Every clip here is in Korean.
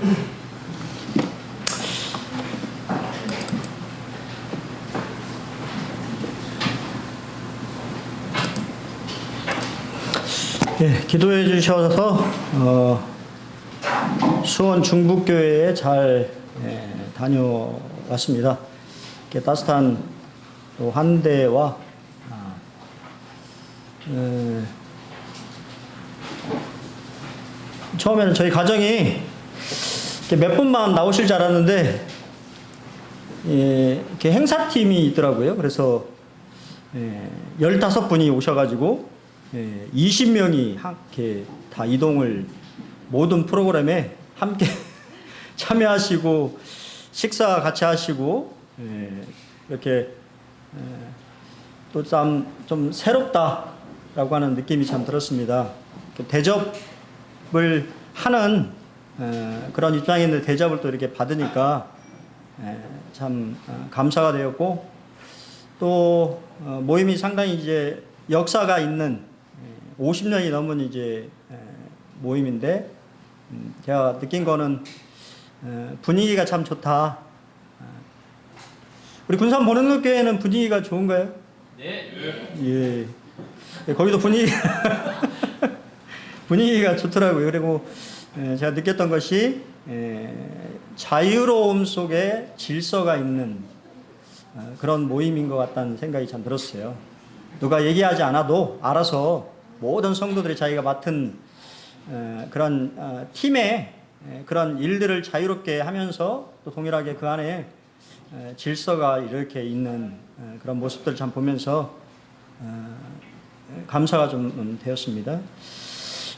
예, 기도해 주셔서 수원 중북교회에 잘 다녀왔습니다. 이렇게 따뜻한 또 환대와 처음에는 저희 가정이 몇 분만 나오실 줄 알았는데 이렇게 행사팀이 있더라고요. 그래서 15분이 오셔가지고 20명이 이렇게 다 이동을 모든 프로그램에 함께 참여하시고 식사 같이 하시고 이렇게 또 좀 새롭다라고 하는 느낌이 참 들었습니다. 대접을 하는 그런 입장인데 대접을 또 이렇게 받으니까 참 감사가 되었고 또 모임이 상당히 이제 역사가 있는 50년이 넘은 이제 모임인데 제가 느낀 거는 분위기가 참 좋다. 우리 군산 보령교회는 분위기가 좋은가요? 네. 예. 거기도 분위기가 좋더라고요. 그리고 제가 느꼈던 것이 자유로움 속에 질서가 있는 그런 모임인 것 같다는 생각이 참 들었어요. 누가 얘기하지 않아도 알아서 모든 성도들이 자기가 맡은 그런 팀의 그런 일들을 자유롭게 하면서 또 동일하게 그 안에 질서가 이렇게 있는 그런 모습들을 참 보면서 감사가 좀 되었습니다.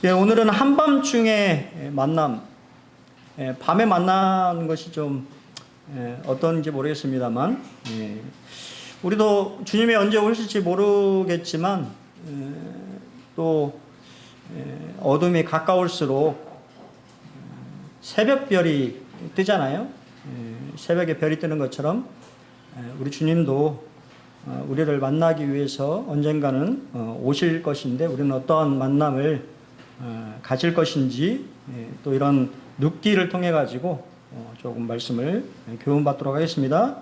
예, 오늘은 한밤중에 만남, 밤에 만나는 것이 좀 어떤지 모르겠습니다만 우리도 주님이 언제 오실지 모르겠지만 또 어둠이 가까울수록 새벽별이 뜨잖아요. 새벽에 별이 뜨는 것처럼 우리 주님도 우리를 만나기 위해서 언젠가는 오실 것인데 우리는 어떠한 만남을 가질 것인지 또 이런 눕기를 통해 가지고 조금 말씀을 교훈받도록 하겠습니다.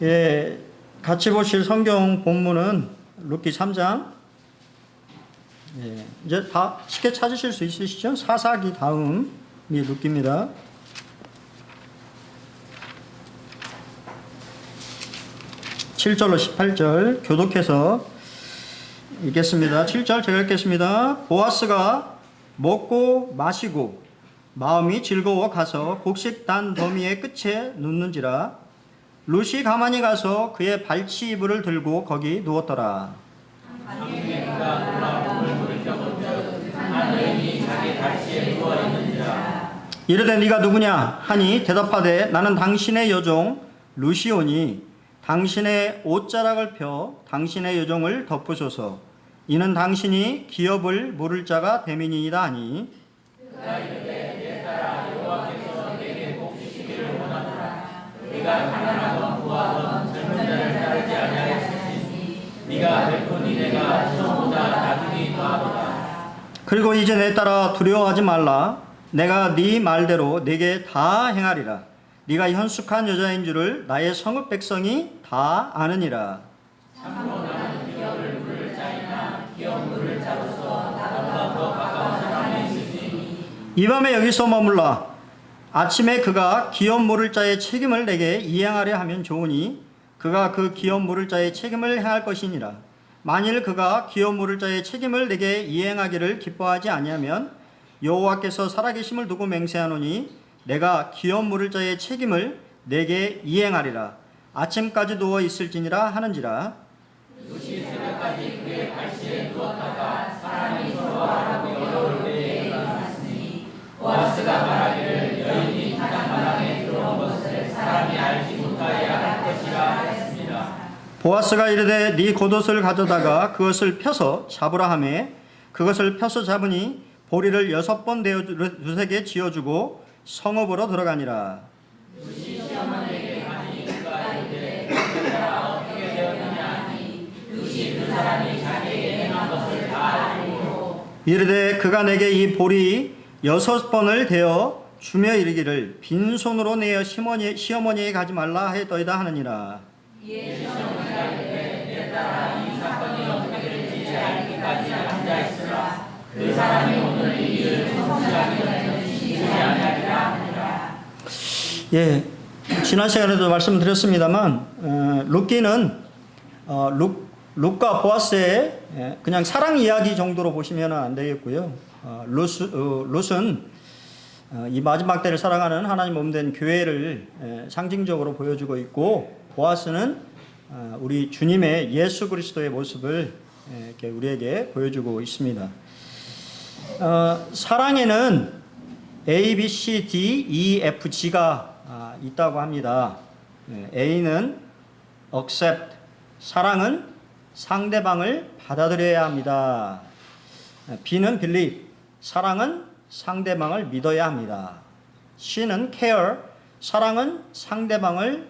예, 같이 보실 성경 본문은 룻기 3장. 예, 이제 다 쉽게 찾으실 수 있으시죠? 사사기 다음이 룻기입니다. 7절로 18절 교독해서 읽겠습니다. 7절 제가 읽겠습니다. 보아스가 먹고 마시고 마음이 즐거워 가서 곡식단 더미의 끝에 눕는지라 룻이 가만히 가서 그의 발치 이불을 들고 거기 누웠더라. 이르되 네가 누구냐 하니 대답하되 나는 당신의 여종 룻이오니 당신의 옷자락을 펴 당신의 여종을 덮으소서. 이는 당신이 기업을 물을 자가 됨이니이다 하니 그가 이르되 내 딸아 여호와께서 내게 복 주시기를 원하노라. 네가 가난하건 부하건 젊은 자를 따르지 아니하였으니 네가 베푼 이내가 처음보다 나중이 더하도다. 그리고 이제 내 딸아 두려워하지 말라. 내가 네 말대로 네게 다 행하리라. 네가 현숙한 여자인 줄을 나의 성읍 백성이 다 아느니라. 참으로 나는 기업을 물을 자이나 기업 물을 자로서 나보다 더 가까운 사람이 있으니 이 밤에 여기서 머물라. 아침에 그가 기업 물을 자의 책임을 내게 이행하려 하면 좋으니 그가 그 기업 물을 자의 책임을 행할 것이니라. 만일 그가 기업 물을 자의 책임을 내게 이행하기를 기뻐하지 아니하면 여호와께서 살아계심을 두고 맹세하노니 내가 기업 물을 자의 책임을 내게 이행하리라. 아침까지 누워 있을지니라 하는지라. 룻이 새벽까지 그의 발치에 누웠다가 사람이 서로 알아보기 어려울 때에 일어났으니 보아스가 말하기를 여인이 타작마당에 들어온 것을 사람이 알지 못하여야 할 것이라 했습니다. 보아스가 이르되 네 겉옷을 가져다가 그것을 펴서 잡으라 하매 그것을 펴서 잡으니 보리를 6번 대어 룻에게 지어주고 성읍으로 들어가니라. 룻이 시어머니에게 가니 그가 이르되 그 자가 어떻게 되었느냐 하니 룻이 그 사람이 자기에게 행한 것을 다 알고 이르되 그가 내게 이 보리 6번을 대어 주며 이르기를 빈손으로 내어 시어머니에게 가지 말라 하였더이다 하느니라. 예, 지난 시간에도 말씀드렸습니다만 룻기는 룻과 보아스의 그냥 사랑 이야기 정도로 보시면 안 되겠고요. 룻은 이 마지막 때를 살아가는 하나님 몸된 교회를 상징적으로 보여주고 있고, 보아스는 우리 주님의 예수 그리스도의 모습을 이렇게 우리에게 보여주고 있습니다. 사랑에는 A, B, C, D, E, F, G가 있다고 합니다. A는 accept, 사랑은 상대방을 받아들여야 합니다. B는 believe, 사랑은 상대방을 믿어야 합니다. C는 care, 사랑은 상대방을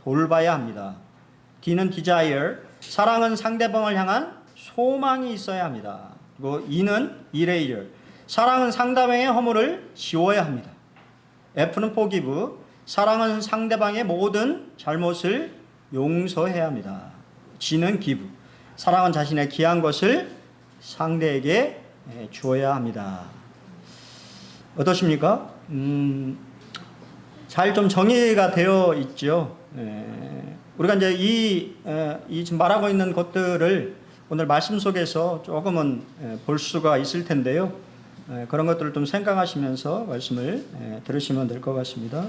돌봐야 합니다. D는 desire, 사랑은 상대방을 향한 소망이 있어야 합니다. 그리고 E는 erase, 사랑은 상대방의 허물을 지워야 합니다. F는 forgive, 사랑은 상대방의 모든 잘못을 용서해야 합니다. G는 give, 사랑은 자신의 귀한 것을 상대에게 주어야 합니다. 어떠십니까? 잘 좀 정의가 되어 있죠. 우리가 이제 이 지금 말하고 있는 것들을 오늘 말씀 속에서 조금은 볼 수가 있을 텐데요. 그런 것들을 좀 생각하시면서 말씀을 들으시면 될 것 같습니다.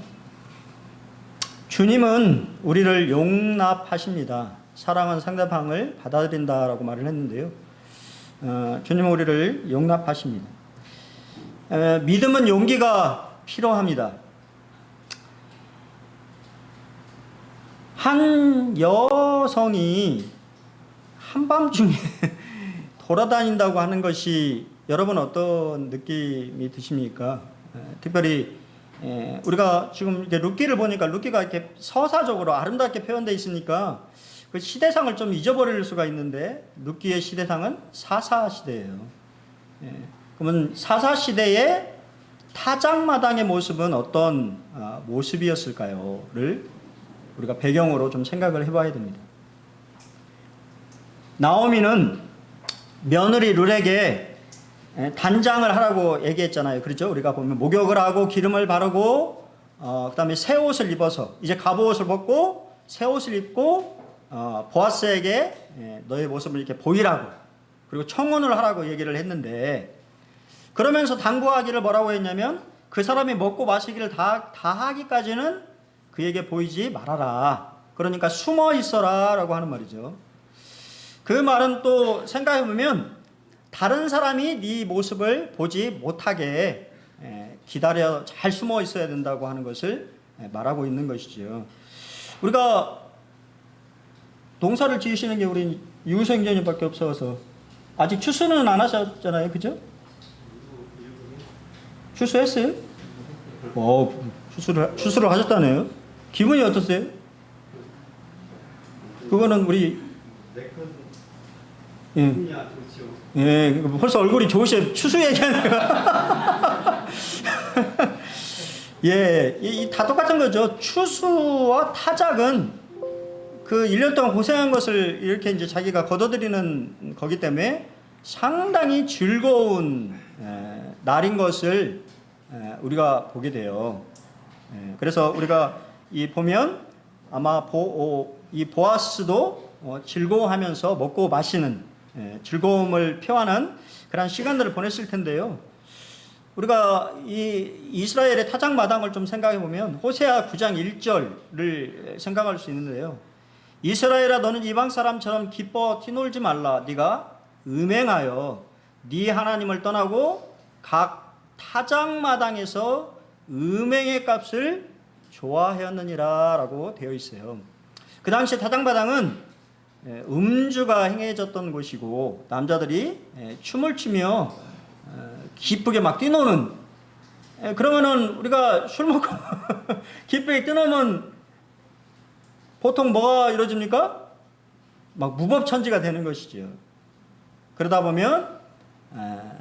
주님은 우리를 용납하십니다. 사랑은 상대방을 받아들인다라고 말을 했는데요. 주님은 우리를 용납하십니다. 믿음은 용기가 필요합니다. 한 여성이 한밤중에 돌아다닌다고 하는 것이 여러분 어떤 느낌이 드십니까? 특별히 우리가 지금 이제 룻기를 보니까 룻기가 이렇게 서사적으로 아름답게 표현되어 있으니까 그 시대상을 좀 잊어버릴 수가 있는데, 룻기의 시대상은 사사시대예요. 그러면 사사시대의 타작마당의 모습은 어떤 모습이었을까요?를 우리가 배경으로 좀 생각을 해봐야 됩니다. 나오미는 며느리 룻에게 단장을 하라고 얘기했잖아요. 그렇죠? 우리가 보면 목욕을 하고 기름을 바르고 그 다음에 새 옷을 입어서 이제 갑옷을 벗고 새 옷을 입고 보아스에게 너의 모습을 이렇게 보이라고, 그리고 청혼을 하라고 얘기를 했는데, 그러면서 당부하기를 뭐라고 했냐면 그 사람이 먹고 마시기를 다 하기까지는 그에게 보이지 말아라. 그러니까 숨어 있어라 라고 하는 말이죠. 그 말은 또 생각해보면 다른 사람이 네 모습을 보지 못하게 기다려 잘 숨어 있어야 된다고 하는 것을 말하고 있는 것이죠. 우리가 농사를 지으시는 게 우리 유생전님밖에 없어서 아직 추수는 안 하셨잖아요. 그죠? 추수했어요? 추수를 하셨다네요. 기분이 어떠세요? 그거는 우리 예, 벌써 얼굴이 좋으셔. 추수 얘기하는 거. 예, 다 똑같은 거죠. 추수와 타작은 그 1년 동안 고생한 것을 이렇게 이제 자기가 거둬들이는 거기 때문에 상당히 즐거운 날인 것을 우리가 보게 돼요. 그래서 우리가 보면 아마 이 보아스도 즐거워하면서 먹고 마시는 즐거움을 표하는 그런 시간들을 보냈을 텐데요. 우리가 이 이스라엘의 타작마당을 좀 생각해 보면 호세아 9장 1절을 생각할 수 있는데요. 이스라엘아 너는 이방 사람처럼 기뻐 티놀지 말라. 네가 음행하여 네 하나님을 떠나고 각 타작마당에서 음행의 값을 좋아하였느니라 라고 되어 있어요. 그 당시 타작마당은 음주가 행해졌던 곳이고 남자들이 춤을 추며 기쁘게 막 뛰노는, 그러면은 우리가 술 먹고 기쁘게 뛰노면 보통 뭐가 이루어집니까? 막 무법천지가 되는 것이죠. 그러다 보면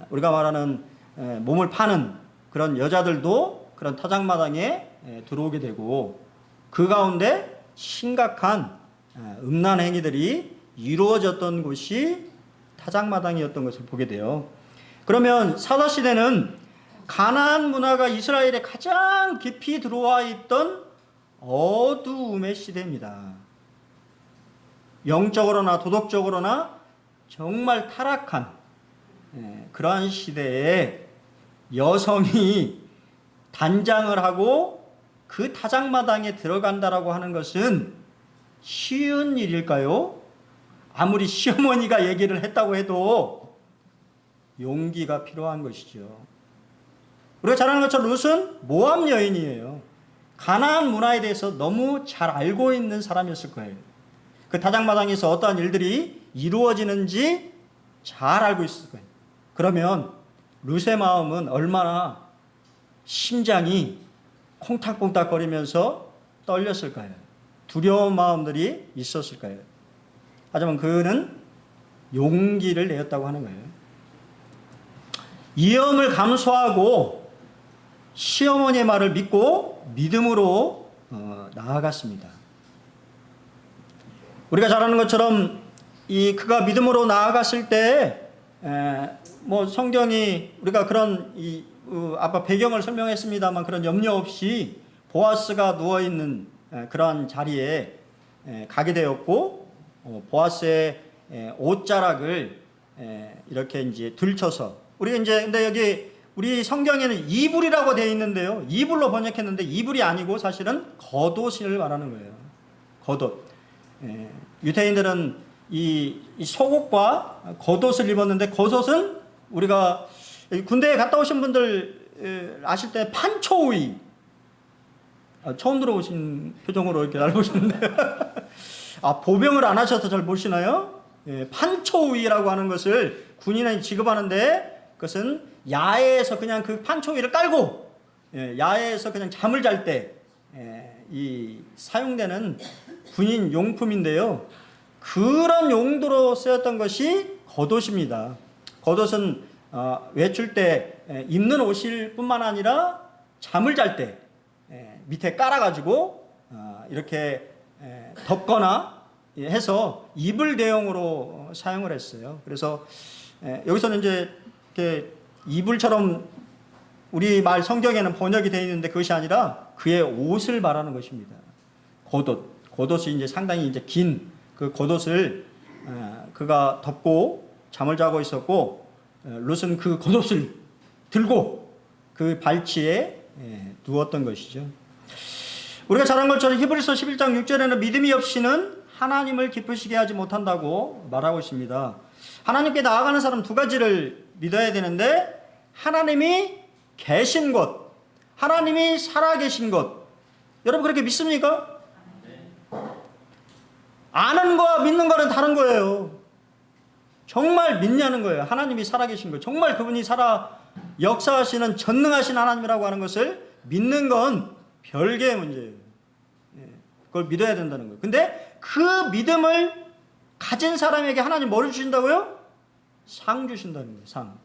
우리가 말하는 몸을 파는 그런 여자들도 그런 타작마당에 들어오게 되고 그 가운데 심각한 음란 행위들이 이루어졌던 곳이 타작마당이었던 것을 보게 돼요. 그러면 사사시대는 가나안 문화가 이스라엘에 가장 깊이 들어와 있던 어두움의 시대입니다. 영적으로나 도덕적으로나 정말 타락한 그러한 시대에 여성이 단장을 하고 그 타작마당에 들어간다라고 하는 것은 쉬운 일일까요? 아무리 시어머니가 얘기를 했다고 해도 용기가 필요한 것이죠. 우리가 잘 아는 것처럼 룻은 모압 여인이에요. 가나안 문화에 대해서 너무 잘 알고 있는 사람이었을 거예요. 그 타작마당에서 어떠한 일들이 이루어지는지 잘 알고 있을 거예요. 그러면 룻의 마음은 얼마나 심장이 콩닥콩닥거리면서 떨렸을까요? 두려운 마음들이 있었을까요? 하지만 그는 용기를 내었다고 하는 거예요. 위험을 감수하고 시어머니의 말을 믿고 믿음으로 나아갔습니다. 우리가 잘 아는 것처럼 그가 믿음으로 나아갔을 때 뭐 성경이 우리가 그런 아까 배경을 설명했습니다만 그런 염려 없이 보아스가 누워 있는 그러한 자리에 가게 되었고 보아스의 옷자락을 이렇게 이제 들쳐서 우리가 이제 근데 여기 우리 성경에는 이불이라고 되어 있는데요. 이불로 번역했는데 이불이 아니고 사실은 겉옷을 말하는 거예요. 겉옷. 유대인들은 이 속옷과 겉옷을 입었는데 겉옷은 우리가 군대에 갔다 오신 분들 아실 때 판초우이 처음 들어오신 표정으로 이렇게 날 보시는데 보병을 안 하셔서 잘 모르시나요? 판초우이라고 하는 것을 군인에 지급하는데 그것은 야외에서 그냥 그 판초우이를 깔고 야외에서 그냥 잠을 잘 때 사용되는 군인 용품인데요. 그런 용도로 쓰였던 것이 겉옷입니다. 겉옷은 외출 때 입는 옷일 뿐만 아니라 잠을 잘 때 밑에 깔아가지고 이렇게 덮거나 해서 이불 대용으로 사용을 했어요. 그래서 여기서는 이제 이렇게 이불처럼 우리 말 성경에는 번역이 되어 있는데 그것이 아니라 그의 옷을 말하는 것입니다. 겉옷. 겉옷이 이제 상당히 이제 긴 그 겉옷을 그가 덮고 잠을 자고 있었고 룻은 그 겉옷을 들고 그 발치에 누웠던 것이죠. 우리가 잘 아는 것처럼 히브리서 11장 6절에는 믿음이 없이는 하나님을 기쁘시게 하지 못한다고 말하고 있습니다. 하나님께 나아가는 사람 두 가지를 믿어야 되는데 하나님이 계신 것, 하나님이 살아계신 것. 여러분 그렇게 믿습니까? 아는 거와 믿는 거는 다른 거예요. 정말 믿냐는 거예요. 하나님이 살아계신 것. 정말 그분이 역사하시는 전능하신 하나님이라고 하는 것을 믿는 건 별개의 문제예요. 그걸 믿어야 된다는 거예요. 근데 그 믿음을 가진 사람에게 하나님 뭐를 주신다고요? 상 주신다는 거예요. 상.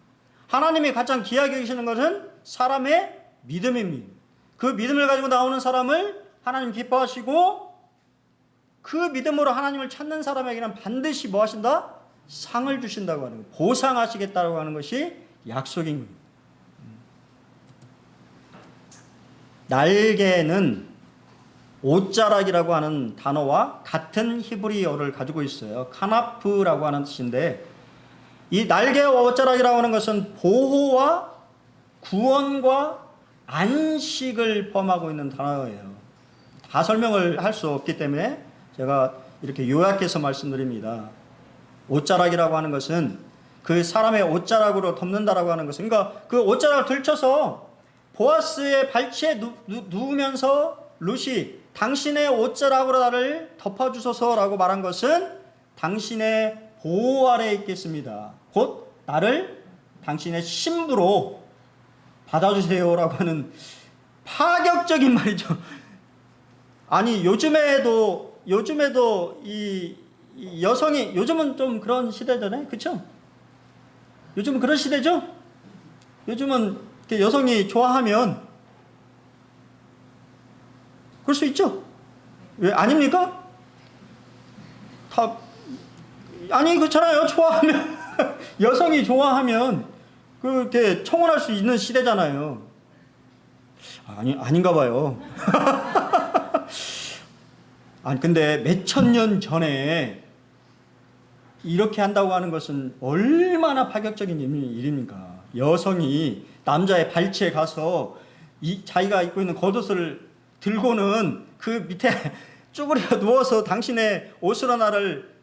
하나님이 가장 귀하게 여기시는 것은 사람의 믿음입니다. 그 믿음을 가지고 나오는 사람을 하나님 기뻐하시고 그 믿음으로 하나님을 찾는 사람에게는 반드시 뭐 하신다? 상을 주신다고 하는 거예요. 보상하시겠다고 하는 것이 약속인 겁니다. 날개는 옷자락이라고 하는 단어와 같은 히브리어를 가지고 있어요. 카나프라고 하는 뜻인데 이 날개와 옷자락이라고 하는 것은 보호와 구원과 안식을 포함하고 있는 단어예요. 다 설명을 할 수 없기 때문에 제가 이렇게 요약해서 말씀드립니다. 옷자락이라고 하는 것은 그 사람의 옷자락으로 덮는다라고 하는 것은 그러니까 그 옷자락을 들쳐서 보아스의 발치에 누우면서 룻이 당신의 옷자락으로 나를 덮어주소서라고 말한 것은 당신의 보호 아래에 있겠습니다. 곧 나를 당신의 신부로 받아주세요라고 하는 파격적인 말이죠. 아니 요즘에도 이 여성이 요즘은 좀 그런 시대잖아요, 그렇죠? 요즘은 그런 시대죠. 요즘은 여성이 좋아하면 그럴 수 있죠. 왜 아닙니까? 다 아니 그렇잖아요. 좋아하면 여성이 좋아하면 그렇게 청혼할 수 있는 시대잖아요. 아닌가 봐요. 아니 근데 몇천 년 전에 이렇게 한다고 하는 것은 얼마나 파격적인 일입니까? 여성이 남자의 발치에 가서 자기가 입고 있는 겉옷을 들고는 그 밑에 쭈그려 누워서 당신의 옷으로 나를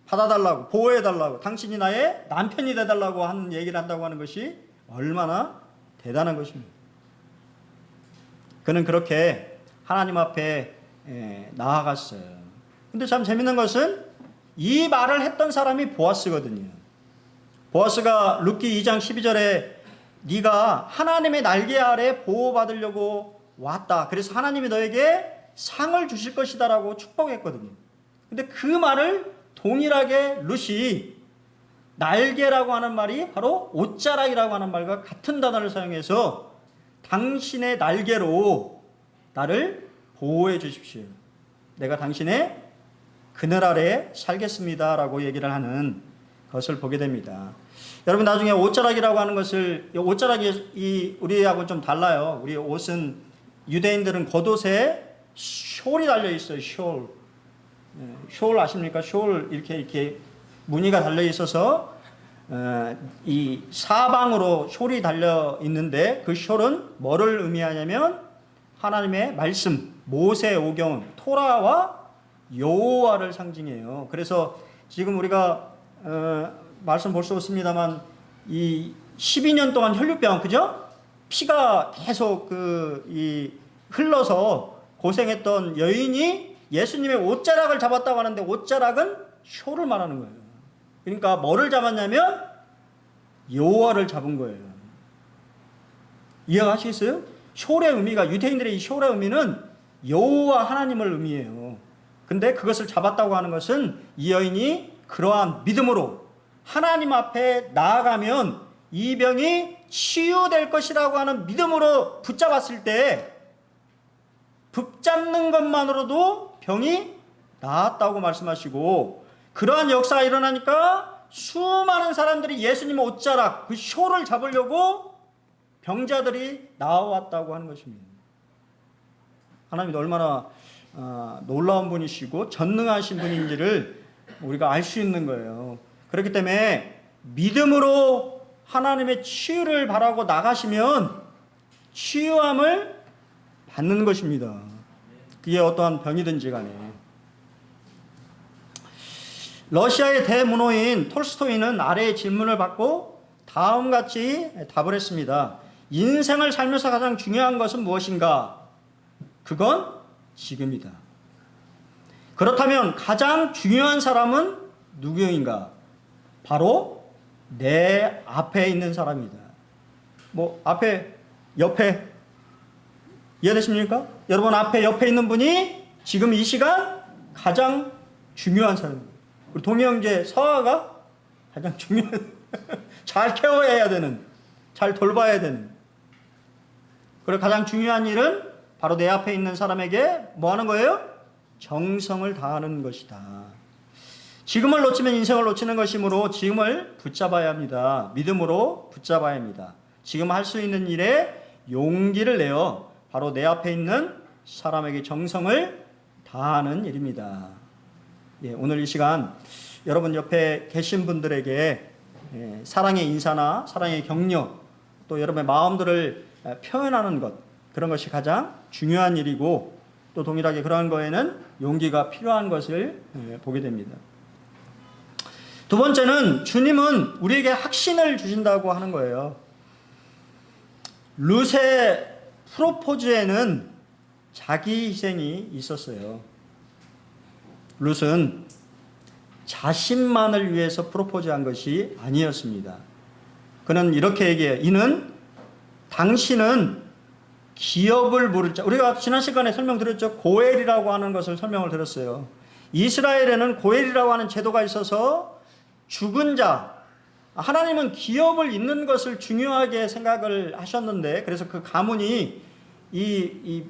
받아달라고, 보호해달라고, 당신이 나의 남편이 돼달라고 하는 얘기를 한다고 하는 것이 얼마나 대단한 것입니다. 그는 그렇게 하나님 앞에 나아갔어요. 근데 참 재밌는 것은 이 말을 했던 사람이 보아스거든요. 보아스가 룻기 2장 12절에 네가 하나님의 날개 아래 보호받으려고 왔다. 그래서 하나님이 너에게 상을 주실 것이다 라고 축복했거든요. 근데 그 말을 동일하게 룻이 날개라고 하는 말이 바로 옷자락이라고 하는 말과 같은 단어를 사용해서 당신의 날개로 나를 보호해 주십시오. 내가 당신의 그늘 아래 살겠습니다 라고 얘기를 하는 것을 보게 됩니다. 여러분 나중에 옷자락이라고 하는 것을, 옷자락이 우리하고는 좀 달라요. 우리 옷은 유대인들은 겉옷에 숄이 달려 있어요. 숄 아십니까? 숄 이렇게 무늬가 달려 있어서 이 사방으로 숄이 달려 있는데 그 숄은 뭐를 의미하냐면 하나님의 말씀, 모세 오경, 토라와 여호와를 상징해요. 그래서 지금 우리가 말씀 볼 수 없습니다만 이 12년 동안 혈류병, 그죠? 피가 계속 흘러서 고생했던 여인이 예수님의 옷자락을 잡았다고 하는데 옷자락은 숄을 말하는 거예요. 그러니까 뭐를 잡았냐면 여호와를 잡은 거예요. 이해하시겠어요? 숄의 의미가, 유대인들의 이 숄의 의미는 여호와 하나님을 의미해요. 근데 그것을 잡았다고 하는 것은 이 여인이 그러한 믿음으로 하나님 앞에 나아가면 이 병이 치유될 것이라고 하는 믿음으로 붙잡았을 때 붙잡는 것만으로도 병이 나았다고 말씀하시고, 그러한 역사가 일어나니까 수많은 사람들이 예수님의 옷자락, 그 숄을 잡으려고 병자들이 나와왔다고 하는 것입니다. 하나님이 얼마나 놀라운 분이시고 전능하신 분인지를 우리가 알 수 있는 거예요. 그렇기 때문에 믿음으로 하나님의 치유를 바라고 나가시면 치유함을 받는 것입니다. 그게 어떠한 병이든지 간에. 러시아의 대문호인 톨스토이는 아래의 질문을 받고 다음같이 답을 했습니다. 인생을 살면서 가장 중요한 것은 무엇인가? 그건 지금이다. 그렇다면 가장 중요한 사람은 누구인가? 바로 내 앞에 있는 사람이다. 뭐 앞에, 옆에 이해되십니까? 여러분 앞에, 옆에 있는 분이 지금 이 시간 가장 중요한 사람입니다. 우리 동희 형제 서아가 가장 중요한 잘 케어해야 되는, 잘 돌봐야 되는, 그리고 가장 중요한 일은 바로 내 앞에 있는 사람에게 뭐 하는 거예요? 정성을 다하는 것이다. 지금을 놓치면 인생을 놓치는 것이므로 지금을 붙잡아야 합니다. 믿음으로 붙잡아야 합니다. 지금 할 수 있는 일에 용기를 내어 바로 내 앞에 있는 사람에게 정성을 다하는 일입니다. 예, 오늘 이 시간 여러분 옆에 계신 분들에게 사랑의 인사나 사랑의 격려, 또 여러분의 마음들을 표현하는 것, 그런 것이 가장 중요한 일이고, 또 동일하게 그러한 거에는 용기가 필요한 것을 보게 됩니다. 두 번째는 주님은 우리에게 확신을 주신다고 하는 거예요. 룻의 프로포즈에는 자기 희생이 있었어요. 룻은 자신만을 위해서 프로포즈한 것이 아니었습니다. 그는 이렇게 얘기해요. 이는 당신은 기업을 물을 자. 우리가 지난 시간에 설명드렸죠. 고엘이라고 하는 것을 설명을 드렸어요. 이스라엘에는 고엘이라고 하는 제도가 있어서 죽은 자, 하나님은 기업을 잇는 것을 중요하게 생각을 하셨는데, 그래서 그 가문이 이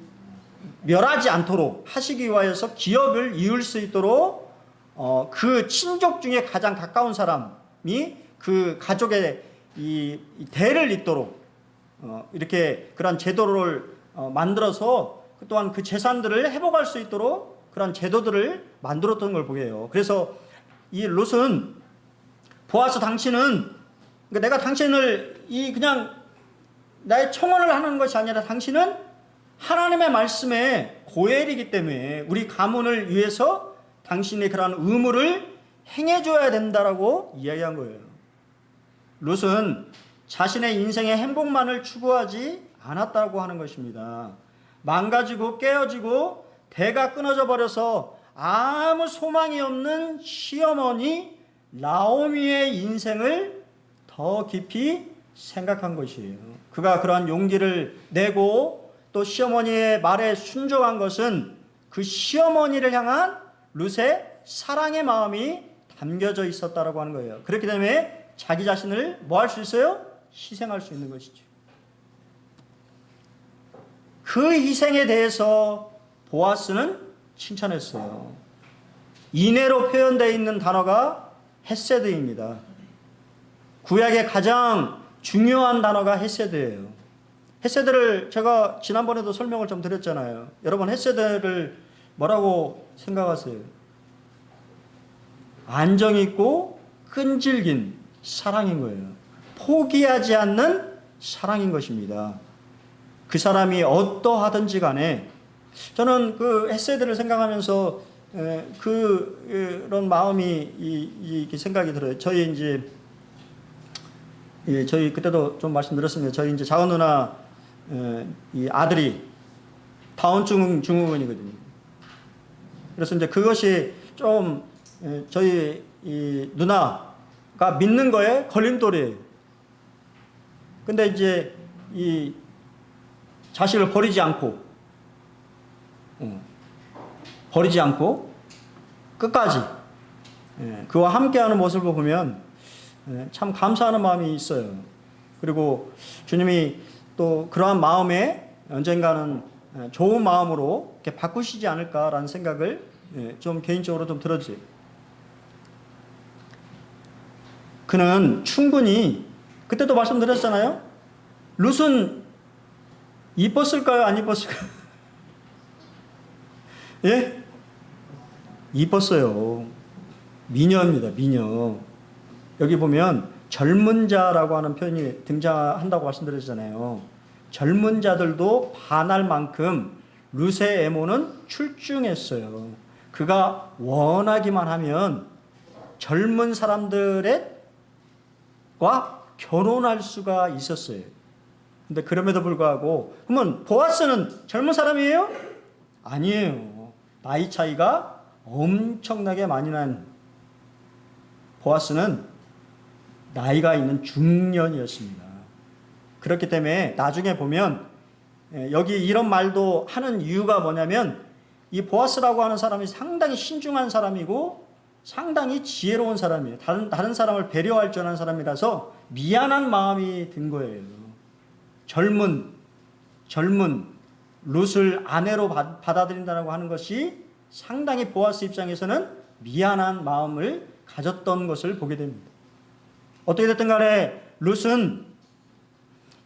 멸하지 않도록 하시기 위하여서 기업을 이을 수 있도록 그 친족 중에 가장 가까운 사람이 그 가족의 이 대를 잇도록 이렇게 그런 제도를 만들어서 또한 그 재산들을 회복할 수 있도록 그런 제도들을 만들었던 걸 보게 해요. 그래서 이 롯은 보아스, 당신은 내가 당신을 그냥 나의 청원을 하는 것이 아니라 당신은 하나님의 말씀에 고엘이기 때문에 우리 가문을 위해서 당신의 그런 의무를 행해줘야 된다라고 이야기한 거예요. 롯은 자신의 인생의 행복만을 추구하지 않았다고 하는 것입니다. 망가지고 깨어지고 대가 끊어져 버려서 아무 소망이 없는 시어머니 나오미의 인생을 더 깊이 생각한 것이에요. 그가 그러한 용기를 내고 또 시어머니의 말에 순종한 것은 그 시어머니를 향한 룻의 사랑의 마음이 담겨져 있었다라고 하는 거예요. 그렇기 때문에 자기 자신을 뭐 할 수 있어요? 희생할 수 있는 것이죠. 그 희생에 대해서 보아스는 칭찬했어요. 인애로 표현되어 있는 단어가 헤세드입니다. 구약의 가장 중요한 단어가 헤세드예요. 헤세드를 제가 지난번에도 설명을 좀 드렸잖아요. 여러분, 헤세드를 뭐라고 생각하세요? 안정 있고 끈질긴 사랑인 거예요. 포기하지 않는 사랑인 것입니다. 그 사람이 어떠하든지 간에 저는 그 헤세드를 생각하면서 그런 마음이 생각이 들어요. 저희 그때도 좀 말씀드렸습니다. 저희 이제 자은 누나 이 아들이 다운증 증후군이거든요. 그래서 이제 그것이 좀 저희 이 누나가 믿는 거에 걸림돌이에요. 근데 이제 이 자식을 버리지 않고 끝까지 그와 함께하는 모습을 보면 참 감사하는 마음이 있어요. 그리고 주님이 또 그러한 마음에 언젠가는 좋은 마음으로 이렇게 바꾸시지 않을까라는 생각을 좀 개인적으로 좀 들었지. 그는 충분히 그때도 말씀드렸잖아요. 룻은 이뻤을까요? 안 이뻤을까요? 예? 이뻤어요. 미녀입니다. 미녀. 여기 보면 젊은 자라고 하는 표현이 등장한다고 말씀드렸잖아요. 젊은 자들도 반할 만큼 룻의 애모는 출중했어요. 그가 원하기만 하면 젊은 사람들과 결혼할 수가 있었어요. 근데 그럼에도 불구하고, 그러면 보아스는 젊은 사람이에요? 아니에요. 나이 차이가 엄청나게 많이 난 보아스는 나이가 있는 중년이었습니다. 그렇기 때문에 나중에 보면 여기 이런 말도 하는 이유가 뭐냐면 이 보아스라고 하는 사람이 상당히 신중한 사람이고 상당히 지혜로운 사람이에요. 다른 사람을 배려할 줄 아는 사람이라서 미안한 마음이 든 거예요. 젊은 룻을 아내로 받아들인다고 하는 것이 상당히 보아스 입장에서는 미안한 마음을 가졌던 것을 보게 됩니다. 어떻게 됐든 간에 룻은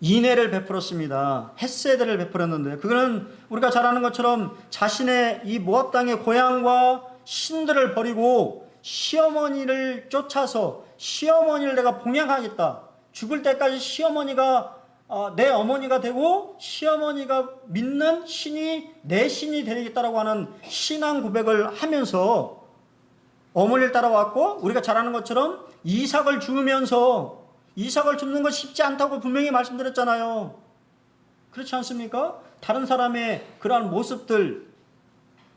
인애를 베풀었습니다. 헤세드를 베풀었는데 그거는 우리가 잘 아는 것처럼 자신의 이 모압 땅의 고향과 신들을 버리고 시어머니를 쫓아서 시어머니를 내가 봉양하겠다. 죽을 때까지 시어머니가 내 어머니가 되고 시어머니가 믿는 신이 내 신이 되겠다라고 하는 신앙 고백을 하면서 어머니를 따라왔고, 우리가 잘 아는 것처럼 이삭을 주면서 이삭을 줍는 건 쉽지 않다고 분명히 말씀드렸잖아요. 그렇지 않습니까? 다른 사람의 그러한 모습들,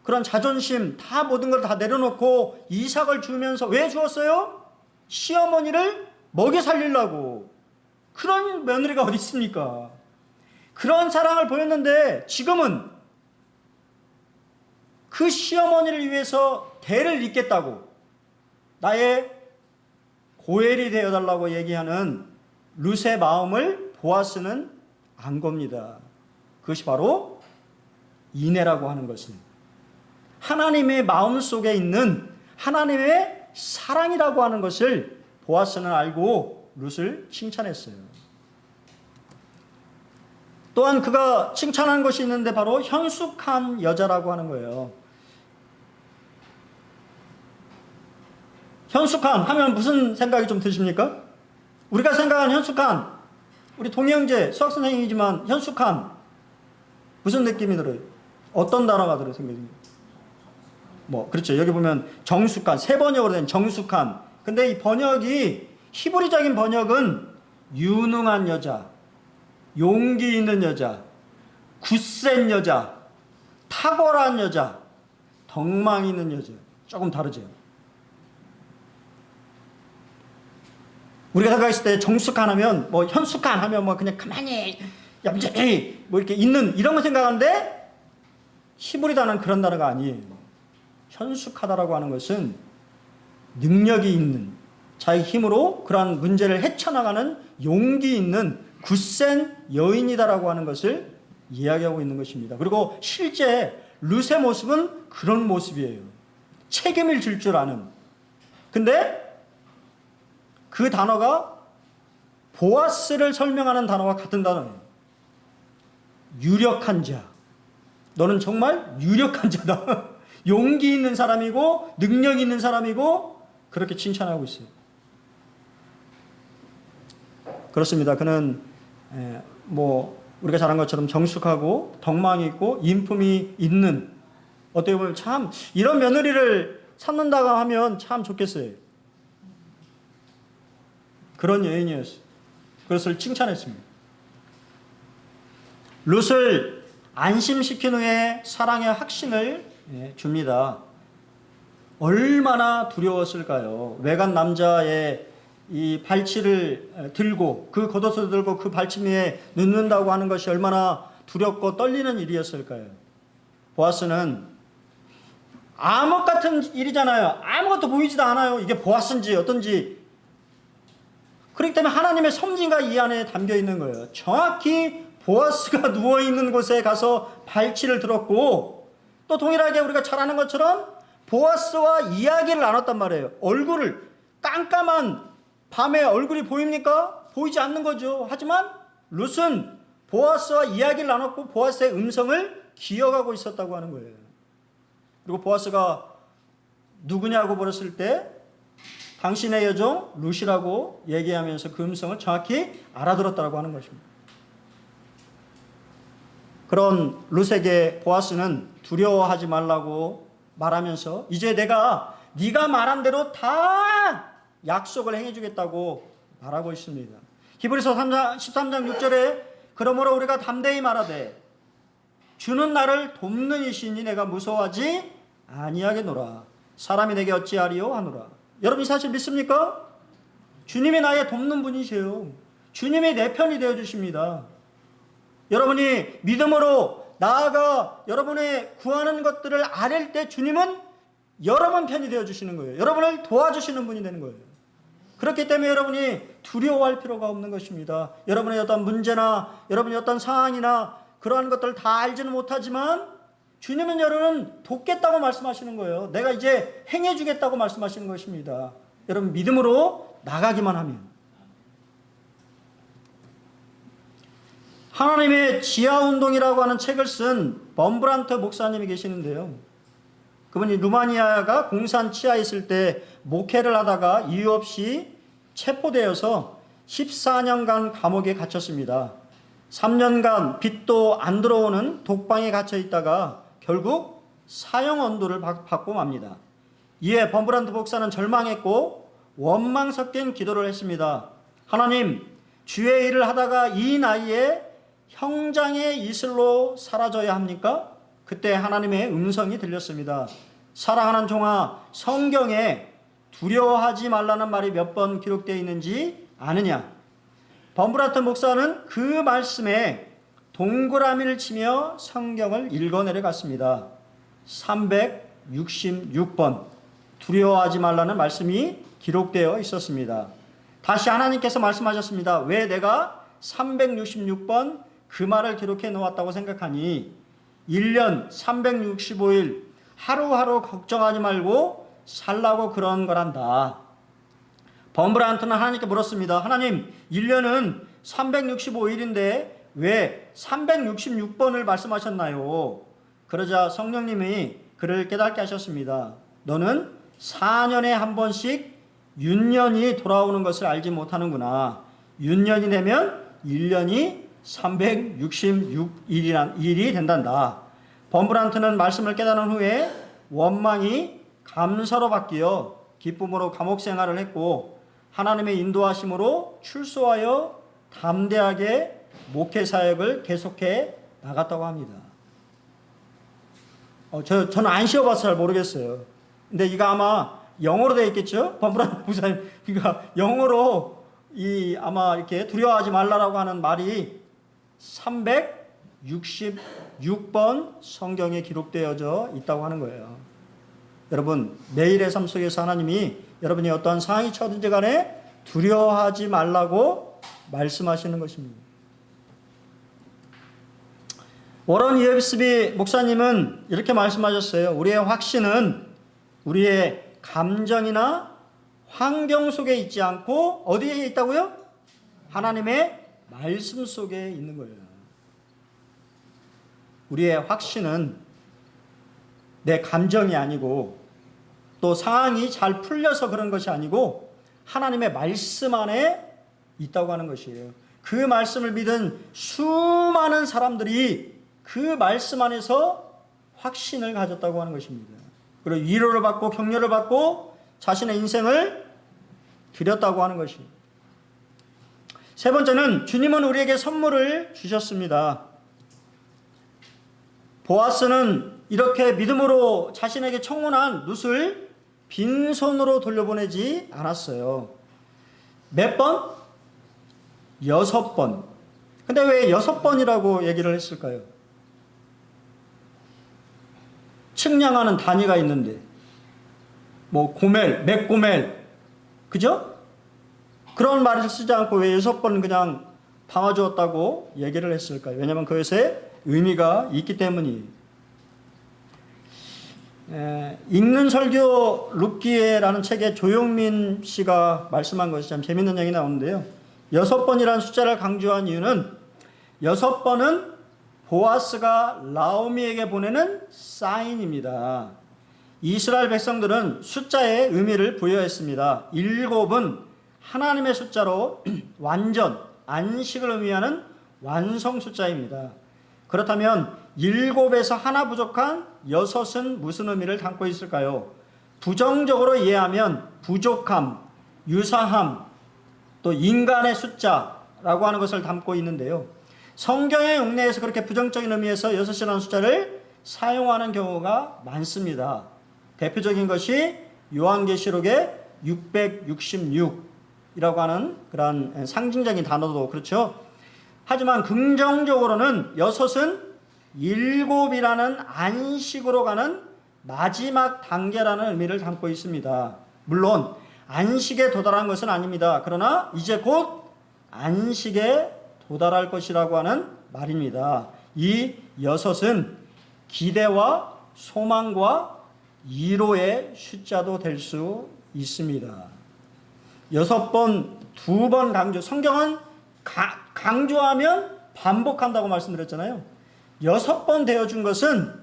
그런 자존심, 다 모든 걸 다 내려놓고 이삭을 주면서 왜 주었어요? 시어머니를 먹여 살리려고. 그런 며느리가 어디 있습니까? 그런 사랑을 보였는데 지금은 그 시어머니를 위해서 대를 잇겠다고 나의 고엘이 되어달라고 얘기하는 룻의 마음을 보아스는 안 겁니다. 그것이 바로 인애라고 하는 것은 하나님의 마음속에 있는 하나님의 사랑이라고 하는 것을 보아스는 알고 룻을 칭찬했어요. 또한 그가 칭찬한 것이 있는데 바로 현숙한 여자라고 하는 거예요. 현숙한 하면 무슨 생각이 좀 드십니까? 우리가 생각하는 현숙한, 우리 동희 형제 수학선생님이지만 현숙한 무슨 느낌이 들어요? 어떤 단어가 들어요? 생각이? 그렇죠. 여기 보면 정숙한, 세 번역으로 된 정숙한. 근데 이 번역이 히브리적인 번역은 유능한 여자, 용기 있는 여자, 굳센 여자, 탁월한 여자, 덕망 있는 여자. 조금 다르죠. 우리가 생각했을 때 정숙한 하면 현숙한 하면 그냥 가만히 얌전히 이렇게 있는 이런 거 생각하는데 히브리 단어는 그런 단어가 아니에요. 현숙하다라고 하는 것은 능력이 있는, 자기 힘으로 그러한 문제를 헤쳐나가는 용기 있는 굳센 여인이다라고 하는 것을 이야기하고 있는 것입니다. 그리고 실제 룻의 모습은 그런 모습이에요. 책임을 질 줄 아는. 근데 그 단어가 보아스를 설명하는 단어와 같은 단어예요. 유력한 자. 너는 정말 유력한 자다. 용기 있는 사람이고 능력 있는 사람이고 그렇게 칭찬하고 있어요. 그렇습니다. 그는 우리가 잘 아는 것처럼 정숙하고 덕망이 있고 인품이 있는, 어떻게 보면 참 이런 며느리를 찾는다고 하면 참 좋겠어요. 그런 여인이었어요. 그것을 칭찬했습니다. 룻을 안심시킨 후에 사랑의 확신을 줍니다. 얼마나 두려웠을까요? 외간 남자의 이 발치를 들고 그 겉옷을 들고 그 발치 위에 눕는다고 하는 것이 얼마나 두렵고 떨리는 일이었을까요? 보아스는 암흑 같은 일이잖아요. 아무것도 보이지도 않아요. 이게 보아스인지 어떤지. 그렇기 때문에 하나님의 섭리가 이 안에 담겨 있는 거예요. 정확히 보아스가 누워있는 곳에 가서 발치를 들었고, 또 동일하게 우리가 잘 아는 것처럼 보아스와 이야기를 나눴단 말이에요. 얼굴을, 깜깜한 밤에 얼굴이 보입니까? 보이지 않는 거죠. 하지만 룻은 보아스와 이야기를 나눴고 보아스의 음성을 기억하고 있었다고 하는 거예요. 그리고 보아스가 누구냐고 물었을 때 당신의 여종 룻이라고 얘기하면서 그 음성을 정확히 알아들었다고 하는 것입니다. 그런 룻에게 보아스는 두려워하지 말라고 말하면서 이제 내가 네가 말한 대로 다 약속을 행해주겠다고 말하고 있습니다. 히브리서 13장 6절에 그러므로 우리가 담대히 말하되 주는 나를 돕는 이시니 내가 무서워하지 아니하겠노라. 사람이 내게 어찌하리요 하노라. 여러분 이 사실 믿습니까? 주님이 나의 돕는 분이세요. 주님이 내 편이 되어주십니다. 여러분이 믿음으로 나아가 여러분의 구하는 것들을 아랠 때 주님은 여러분 편이 되어주시는 거예요. 여러분을 도와주시는 분이 되는 거예요. 그렇기 때문에 여러분이 두려워할 필요가 없는 것입니다. 여러분의 어떤 문제나 여러분의 어떤 상황이나 그러한 것들을 다 알지는 못하지만 주님은 여러분은 돕겠다고 말씀하시는 거예요. 내가 이제 행해주겠다고 말씀하시는 것입니다. 여러분 믿음으로 나가기만 하면. 하나님의 지하운동이라고 하는 책을 쓴 범브란트 목사님이 계시는데요. 그분이 루마니아가 공산 치하에 있을 때 목회를 하다가 이유 없이 체포되어서 14년간 감옥에 갇혔습니다. 3년간 빛도 안 들어오는 독방에 갇혀 있다가 결국 사형 언도를 받고 맙니다. 이에 범브란트 목사는 절망했고 원망 섞인 기도를 했습니다. 하나님, 주의 일을 하다가 이 나이에 형장의 이슬로 사라져야 합니까? 그때 하나님의 음성이 들렸습니다. 사랑하는 종아, 성경에 두려워하지 말라는 말이 몇 번 기록되어 있는지 아느냐? 범브란트 목사는 그 말씀에 동그라미를 치며 성경을 읽어내려갔습니다. 366번 두려워하지 말라는 말씀이 기록되어 있었습니다. 다시 하나님께서 말씀하셨습니다. 왜 내가 366번 그 말을 기록해 놓았다고 생각하니 1년 365일 하루하루 걱정하지 말고 살라고 그런 거란다. 범브란트는 하나님께 물었습니다. 하나님, 1년은 365일인데 왜 366번을 말씀하셨나요? 그러자 성령님이 그를 깨닫게 하셨습니다. 너는 4년에 한 번씩 윤년이 돌아오는 것을 알지 못하는구나. 윤년이 되면 1년이 366일이 된단다. 범브란트는 말씀을 깨달은 후에 원망이 감사로 바뀌어 기쁨으로 감옥 생활을 했고 하나님의 인도하심으로 출소하여 담대하게 목회 사역을 계속해 나갔다고 합니다. 저는 안 쉬어봐서 잘 모르겠어요. 근데 이거 아마 영어로 되어 있겠죠? 범브란트 목사님, 그러니까 영어로 아마 이렇게 두려워하지 말라라고 하는 말이 366번 성경에 기록되어져 있다고 하는 거예요. 여러분, 매일의 삶 속에서 하나님이 여러분이 어떠한 상황이 처든지 간에 두려워하지 말라고 말씀하시는 것입니다. 워런 이엡스비 목사님은 이렇게 말씀하셨어요. 우리의 확신은 우리의 감정이나 환경 속에 있지 않고 어디에 있다고요? 하나님의 말씀 속에 있는 거예요. 우리의 확신은 내 감정이 아니고 또 상황이 잘 풀려서 그런 것이 아니고 하나님의 말씀 안에 있다고 하는 것이에요. 그 말씀을 믿은 수많은 사람들이 그 말씀 안에서 확신을 가졌다고 하는 것입니다. 그리고 위로를 받고 격려를 받고 자신의 인생을 드렸다고 하는 것입니다. 세 번째는 주님은 우리에게 선물을 주셨습니다. 보아스는 이렇게 믿음으로 자신에게 청혼한 룻을 빈손으로 돌려보내지 않았어요. 몇 번? 6번. 근데 왜 6번이라고 얘기를 했을까요? 측량하는 단위가 있는데 뭐 고멜, 몇 고멜, 그죠? 그런 말을 쓰지 않고 왜 6번 그냥 담아주었다고 얘기를 했을까요? 왜냐하면 그것에 의미가 있기 때문이에요. 읽는 설교 룻기에라는 책에 조용민 씨가 말씀한 것이 참 재밌는 얘기 나오는데요. 6번이라는 숫자를 강조한 이유는 6번은 보아스가 나오미에게 보내는 사인입니다. 이스라엘 백성들은 숫자에 의미를 부여했습니다. 7은 하나님의 숫자로 완전, 안식을 의미하는 완성 숫자입니다. 그렇다면 7에서 하나 부족한 6은 무슨 의미를 담고 있을까요? 부정적으로 이해하면 부족함, 유사함, 또 인간의 숫자라고 하는 것을 담고 있는데요. 성경의 용례에서 그렇게 부정적인 의미에서 6이라는 숫자를 사용하는 경우가 많습니다. 대표적인 것이 요한계시록의 666이라고 하는 그런 상징적인 단어도 그렇죠. 하지만 긍정적으로는 6은 7이라는 안식으로 가는 마지막 단계라는 의미를 담고 있습니다. 물론 안식에 도달한 것은 아닙니다. 그러나 이제 곧 안식에 도달할 것이라고 하는 말입니다. 이 6은 기대와 소망과 위로의 숫자도 될 수 있습니다. 6번, 2번 강조. 성경은 강조하면 반복한다고 말씀드렸잖아요. 6번 되어준 것은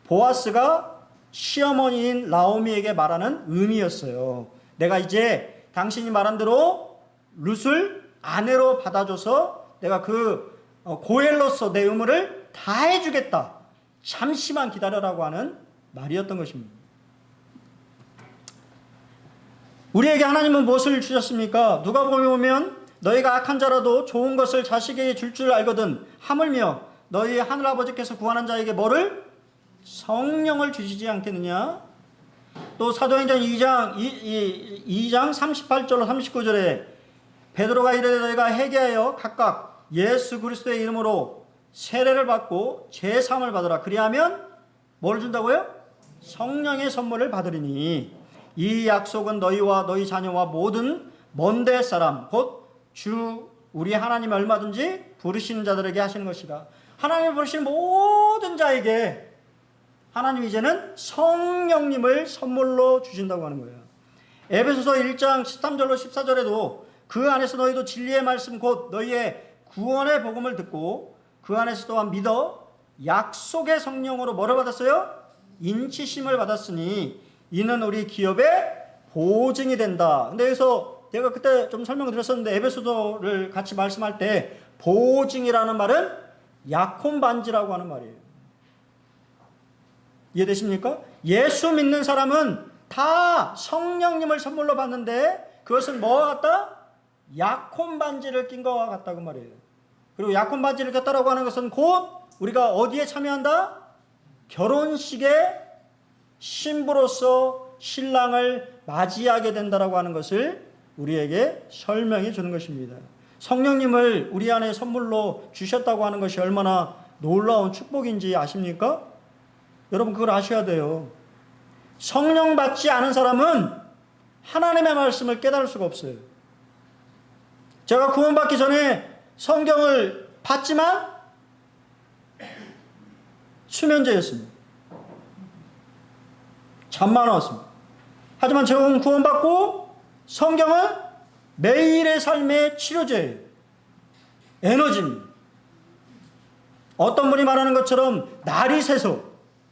보아스가 시어머니인 나오미에게 말하는 의미였어요. 내가 이제 당신이 말한 대로 룻을 아내로 받아줘서 내가 그 고엘로서 내 의무를 다 해주겠다. 잠시만 기다려라고 하는 말이었던 것입니다. 우리에게 하나님은 무엇을 주셨습니까? 누가복음에 보면 너희가 악한 자라도 좋은 것을 자식에게 줄 줄 알거든 하물며 너희 하늘아버지께서 구하는 자에게 뭐를? 성령을 주시지 않겠느냐? 또 사도행전 2장 38절로 39절에 베드로가 이르되 너희가 회개하여 각각 예수 그리스도의 이름으로 세례를 받고 제사함을 받으라. 그리하면 뭘 준다고요? 성령의 선물을 받으리니 이 약속은 너희와 너희 자녀와 모든 먼데 사람 곧 주 우리 하나님이 얼마든지 부르시는 자들에게 하시는 것이다. 하나님을 부르신 모든 자에게 하나님 이제는 성령님을 선물로 주신다고 하는 거예요. 에베소서 1장 13절로 14절에도 그 안에서 너희도 진리의 말씀 곧 너희의 구원의 복음을 듣고 그 안에서 또한 믿어 약속의 성령으로 뭐를 받았어요? 인치심을 받았으니 이는 우리 기업의 보증이 된다. 근데 여기서 제가 그때 좀 설명을 드렸었는데 에베소서를 같이 말씀할 때 보증이라는 말은 약혼 반지라고 하는 말이에요. 이해되십니까? 예수 믿는 사람은 다 성령님을 선물로 받는데 그것은 뭐와 같다? 약혼 반지를 낀 것과 같다고 말이에요. 그리고 약혼 반지를 꼈다라고 하는 것은 곧 우리가 어디에 참여한다? 결혼식에 신부로서 신랑을 맞이하게 된다라고 하는 것을 우리에게 설명해 주는 것입니다. 성령님을 우리 안에 선물로 주셨다고 하는 것이 얼마나 놀라운 축복인지 아십니까? 여러분 그걸 아셔야 돼요. 성령 받지 않은 사람은 하나님의 말씀을 깨달을 수가 없어요. 제가 구원받기 전에 성경을 봤지만 수면제였습니다. 잠만 왔습니다. 하지만 제가 구원받고 성경은 매일의 삶의 치료제예요. 에너지입니다. 어떤 분이 말하는 것처럼 날이 새서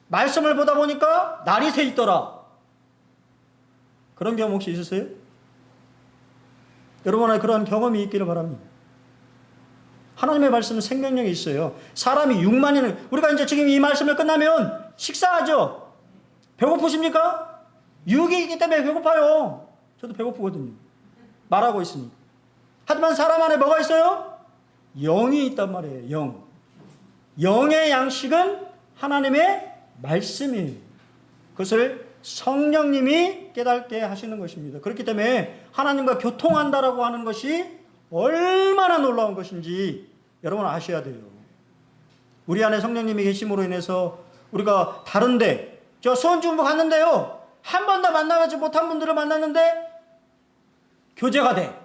말씀을 보다 보니까 날이 새 있더라. 그런 경험 혹시 있으세요? 여러분의 그런 경험이 있기를 바랍니다. 하나님의 말씀은 생명력이 있어요. 사람이 6만이는 우리가 이제 지금 이 말씀을 끝나면 식사하죠. 배고프십니까? 육이 있기 때문에 배고파요. 저도 배고프거든요. 말하고 있으니. 하지만 사람 안에 뭐가 있어요? 영이 있단 말이에요. 영. 영의 양식은 하나님의 말씀이에요. 그것을 성령님이 깨닫게 하시는 것입니다. 그렇기 때문에 하나님과 교통한다라고 하는 것이 얼마나 놀라운 것인지 여러분 아셔야 돼요. 우리 안에 성령님이 계심으로 인해서 우리가 다른데 저 수원중부 갔는데요. 한 번도 만나보지 못한 분들을 만났는데 교제가 돼.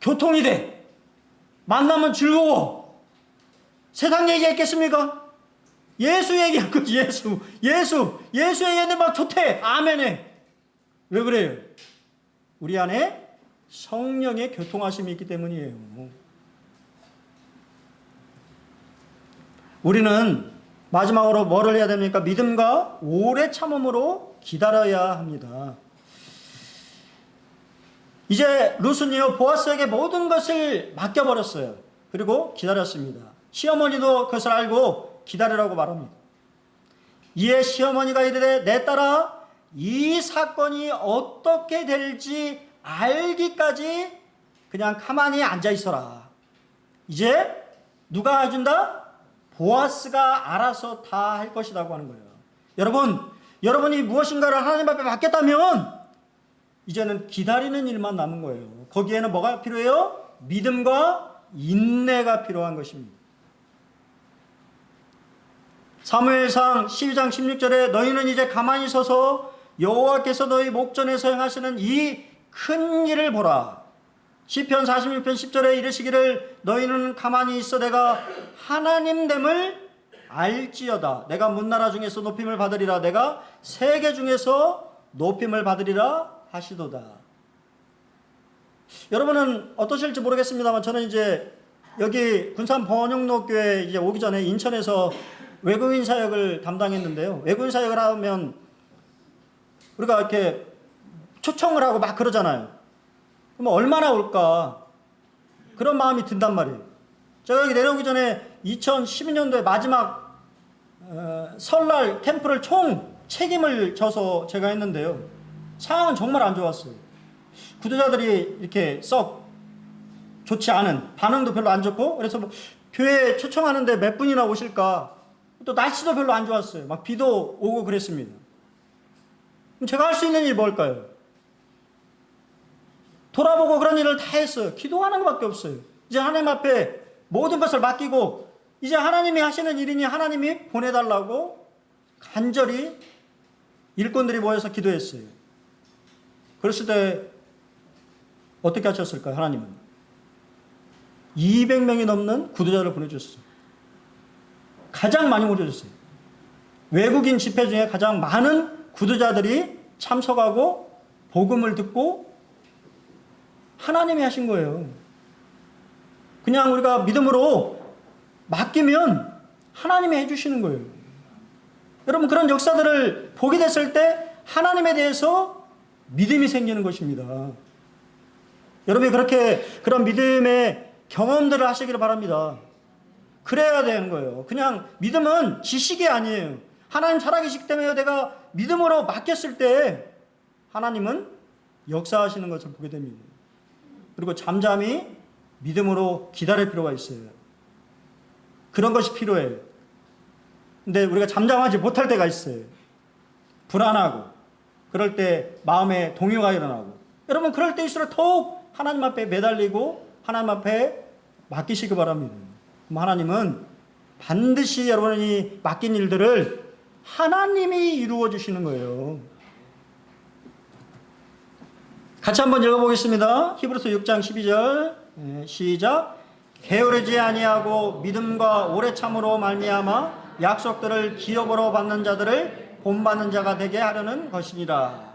교통이 돼. 만나면 즐거워. 세상 얘기했겠습니까? 예수 얘기한 거지. 예수 얘기했는데 막 좋대. 아멘해. 왜 그래요? 우리 안에 성령의 교통하심이 있기 때문이에요. 우리는 마지막으로 뭐를 해야 됩니까? 믿음과 오래 참음으로 기다려야 합니다. 이제 룻은요 보아스에게 모든 것을 맡겨버렸어요. 그리고 기다렸습니다. 시어머니도 그것을 알고 기다리라고 말합니다. 이에 시어머니가 이르되 내 딸아 이 사건이 어떻게 될지 알기까지 그냥 가만히 앉아 있어라. 이제 누가 해준다? 보아스가 알아서 다 할 것이라고 하는 거예요. 여러분이 무엇인가를 하나님 앞에 맡겼다면 이제는 기다리는 일만 남은 거예요. 거기에는 뭐가 필요해요? 믿음과 인내가 필요한 것입니다. 사무엘상 12장 16절에 너희는 이제 가만히 서서 여호와께서 너희 목전에서 행하시는 이 큰 일을 보라. 시편 46편 10절에 이르시기를 너희는 가만히 있어 내가 하나님 됨을 알지어다. 내가 문나라 중에서 높임을 받으리라. 내가 세계 중에서 높임을 받으리라 하시도다. 여러분은 어떠실지 모르겠습니다만 저는 이제 여기 군산 번영로교회 이제 오기 전에 인천에서 외국인 사역을 담당했는데요. 외국인 사역을 하면 우리가 이렇게 초청을 하고 막 그러잖아요. 그럼 얼마나 올까? 그런 마음이 든단 말이에요. 제가 여기 내려오기 전에 2012년도에 마지막 설날 캠프를 총 책임을 져서 제가 했는데요. 상황은 정말 안 좋았어요. 구도자들이 이렇게 썩 좋지 않은, 반응도 별로 안 좋고, 그래서 뭐 교회 초청하는데 몇 분이나 오실까? 또 날씨도 별로 안 좋았어요. 막 비도 오고 그랬습니다. 그럼 제가 할 수 있는 일이 뭘까요? 돌아보고 그런 일을 다 했어요. 기도하는 것밖에 없어요. 이제 하나님 앞에 모든 것을 맡기고 이제 하나님이 하시는 일이니 하나님이 보내달라고 간절히 일꾼들이 모여서 기도했어요. 그랬을 때 어떻게 하셨을까요? 하나님은 200명이 넘는 구도자를 보내주셨어요. 가장 많이 모여졌어요. 외국인 집회 중에 가장 많은 구두자들이 참석하고 복음을 듣고 하나님이 하신 거예요. 그냥 우리가 믿음으로 맡기면 하나님이 해주시는 거예요. 여러분, 그런 역사들을 보게 됐을 때 하나님에 대해서 믿음이 생기는 것입니다. 여러분이 그렇게 그런 믿음의 경험들을 하시기를 바랍니다. 그래야 되는 거예요. 그냥 믿음은 지식이 아니에요. 하나님 살아계시기 때문에 내가 믿음으로 맡겼을 때 하나님은 역사하시는 것을 보게 됩니다. 그리고 잠잠히 믿음으로 기다릴 필요가 있어요. 그런 것이 필요해요. 근데 우리가 잠잠하지 못할 때가 있어요. 불안하고 그럴 때 마음에 동요가 일어나고, 여러분 그럴 때일수록 더욱 하나님 앞에 매달리고 하나님 앞에 맡기시기 바랍니다. 그럼 하나님은 반드시 여러분이 맡긴 일들을 하나님이 이루어 주시는 거예요. 같이 한번 읽어보겠습니다. 히브리서 6장 12절 시작. 게으르지 아니하고 믿음과 오래 참으로 말미암아 약속들을 기업으로 받는 자들을 본받는 자가 되게 하려는 것이니라.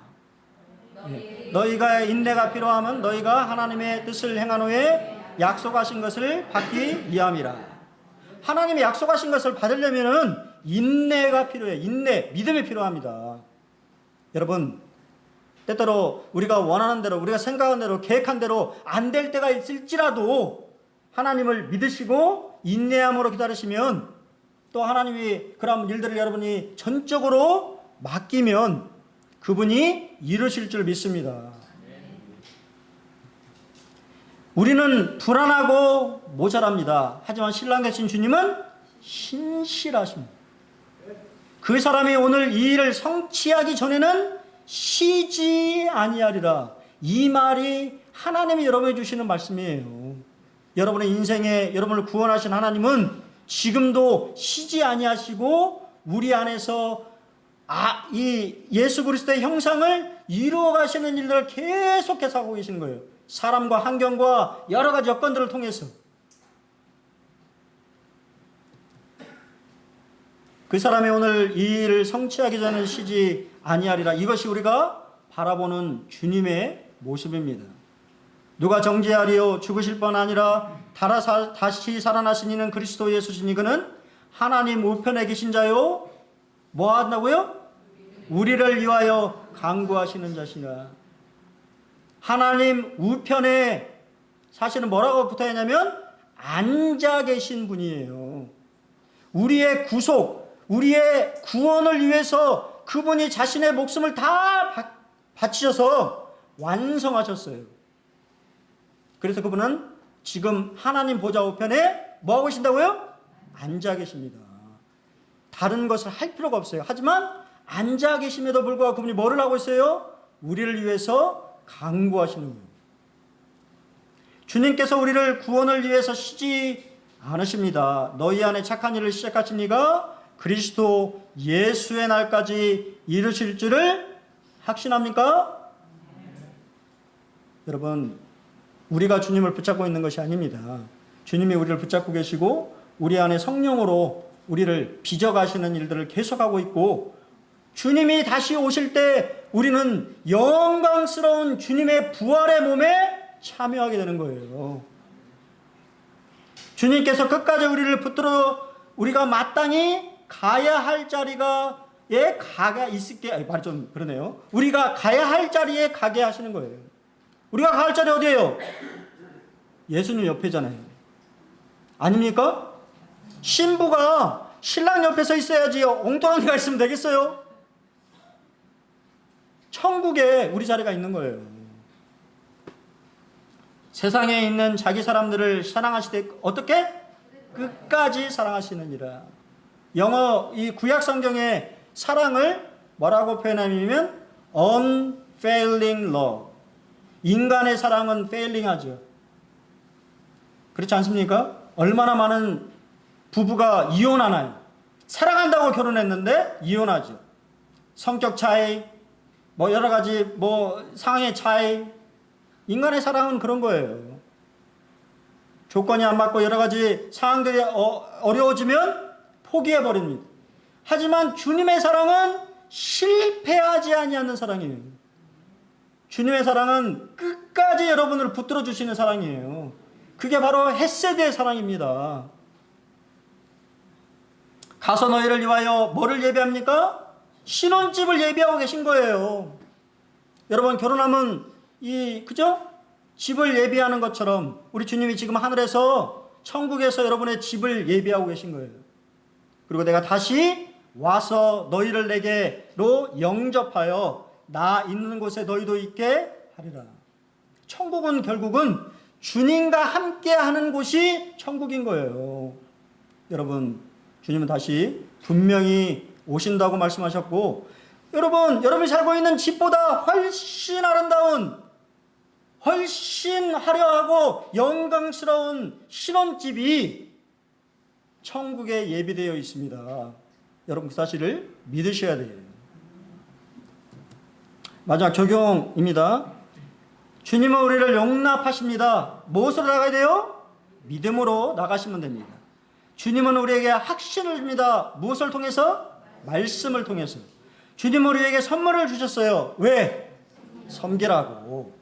너희가 인내가 필요하면 너희가 하나님의 뜻을 행한 후에 약속하신 것을 받기 위함이라. 하나님이 약속하신 것을 받으려면은 인내가 필요해요. 인내, 믿음이 필요합니다. 여러분, 때때로 우리가 원하는 대로, 우리가 생각한 대로, 계획한 대로 안 될 때가 있을지라도 하나님을 믿으시고 인내함으로 기다리시면, 또 하나님이 그런 일들을 여러분이 전적으로 맡기면 그분이 이루실 줄 믿습니다. 우리는 불안하고 모자랍니다. 하지만 신랑 되신 주님은 신실하십니다. 그 사람이 오늘 이 일을 성취하기 전에는 쉬지 아니하리라. 이 말이 하나님이 여러분에게 주시는 말씀이에요. 여러분의 인생에 여러분을 구원하신 하나님은 지금도 쉬지 아니하시고 우리 안에서 이 예수 그리스도의 형상을 이루어 가시는 일들을 계속해서 하고 계시는 거예요. 사람과 환경과 여러 가지 여건들을 통해서. 그 사람이 오늘 이 일을 성취하기 전에 쉬지 아니하리라. 이것이 우리가 바라보는 주님의 모습입니다. 누가 정죄하리요? 죽으실 뿐 아니라 다시 살아나신 이는 그리스도 예수시니 그는 하나님 우편에 계신 자요. 뭐 한다고요? 우리를 위하여 간구하시는 자시라. 하나님 우편에 사실은 뭐라고 붙어 있냐면 앉아 계신 분이에요. 우리의 구속, 우리의 구원을 위해서 그분이 자신의 목숨을 다 바치셔서 완성하셨어요. 그래서 그분은 지금 하나님 보좌 우편에 뭐 하고 계신다고요? 앉아 계십니다. 다른 것을 할 필요가 없어요. 하지만 앉아 계심에도 불구하고 그분이 뭐를 하고 있어요? 우리를 위해서 간구하시는 거예요. 주님께서 우리를 구원을 위해서 쉬지 않으십니다. 너희 안에 착한 일을 시작하신 이가 그리스도 예수의 날까지 이루실 줄을 확신합니까? 여러분, 우리가 주님을 붙잡고 있는 것이 아닙니다. 주님이 우리를 붙잡고 계시고 우리 안에 성령으로 우리를 빚어가시는 일들을 계속하고 있고, 주님이 다시 오실 때 우리는 영광스러운 주님의 부활의 몸에 참여하게 되는 거예요. 주님께서 끝까지 우리를 붙들어 우리가 마땅히 가야 할 자리에 가게 있을게, 말이 좀 그러네요. 우리가 가야 할 자리에 가게 하시는 거예요. 우리가 가야 할 자리 어디예요? 예수님 옆에잖아요. 아닙니까? 신부가 신랑 옆에 서 있어야지 엉뚱한 데가 있으면 되겠어요? 천국에 우리 자리가 있는 거예요. 세상에 있는 자기 사람들을 사랑하시되 어떻게? 끝까지 사랑하시느니라. 영어 이 구약 성경의 사랑을 뭐라고 표현하냐면 unfailing love. 인간의 사랑은 failing하죠. 그렇지 않습니까? 얼마나 많은 부부가 이혼하나요? 사랑한다고 결혼했는데 이혼하죠. 성격 차이, 뭐 여러 가지 뭐 상황의 차이. 인간의 사랑은 그런 거예요. 조건이 안 맞고 여러 가지 상황들이 어려워지면 포기해 버립니다. 하지만 주님의 사랑은 실패하지 아니하는 사랑이에요. 주님의 사랑은 끝까지 여러분을 붙들어 주시는 사랑이에요. 그게 바로 헤세드의 사랑입니다. 가서 너희를 위하여 뭐를 예비합니까? 신혼집을 예비하고 계신 거예요. 여러분, 결혼하면 그죠? 집을 예비하는 것처럼 우리 주님이 지금 하늘에서 천국에서 여러분의 집을 예비하고 계신 거예요. 그리고 내가 다시 와서 너희를 내게로 영접하여 나 있는 곳에 너희도 있게 하리라. 천국은 결국은 주님과 함께 하는 곳이 천국인 거예요. 여러분, 주님은 다시 분명히 오신다고 말씀하셨고, 여러분이 살고 있는 집보다 훨씬 아름다운, 훨씬 화려하고 영광스러운 신혼집이 천국에 예비되어 있습니다. 여러분, 그 사실을 믿으셔야 돼요. 마지막 적용입니다. 주님은 우리를 용납하십니다. 무엇으로 나가야 돼요? 믿음으로 나가시면 됩니다. 주님은 우리에게 확신을 줍니다. 무엇을 통해서? 말씀을 통해서. 주님은 우리에게 선물을 주셨어요. 왜? 섬기라고.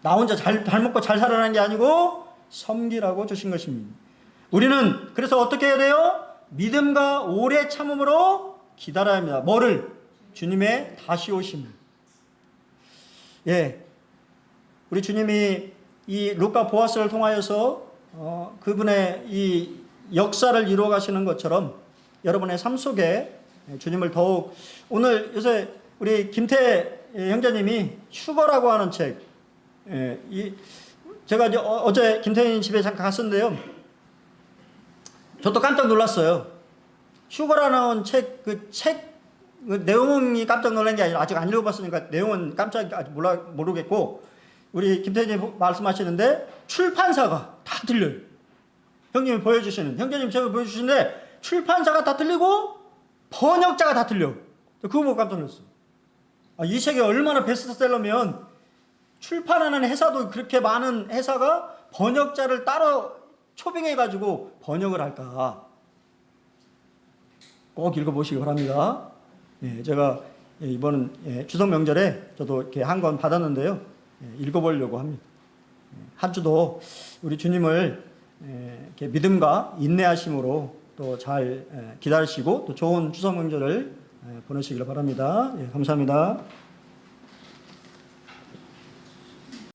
나 혼자 잘 먹고 잘 살아라는 게 아니고 섬기라고 주신 것입니다. 우리는 그래서 어떻게 해야 돼요? 믿음과 오래 참음으로 기다려야 합니다. 뭐를? 주님의 다시 오심을. 우리 주님이 이 루카 보아스를 통하여서 그분의 이 역사를 이루어 가시는 것처럼 여러분의 삶 속에 주님을 더욱, 오늘 요새 우리 김태 형제님이 휴거라고 하는 책, 제가 어제 김태인 집에 잠깐 갔었는데요. 저도 깜짝 놀랐어요. 휴거라는 책, 그 내용이 깜짝 놀란 게 아니라, 아직 안 읽어봤으니까 내용은 깜짝 모르겠고, 우리 김태진님 말씀하시는데 출판사가 다 틀려요. 형님이 형제님 제가 보여주시는데 출판사가 다 틀리고 번역자가 다 틀려. 그거 보고 깜짝 놀랐어요. 이 책이 얼마나 베스트셀러면 출판하는 회사도 그렇게 많은 회사가 번역자를 따로 초빙해가지고 번역을 할까. 꼭 읽어보시기 바랍니다. 제가 이번 추석 명절에 저도 이렇게 한 권 받았는데요. 읽어보려고 합니다. 한 주도 우리 주님을 이렇게 믿음과 인내하심으로 또 잘 기다리시고 또 좋은 추석 명절을 보내시길 바랍니다. 감사합니다.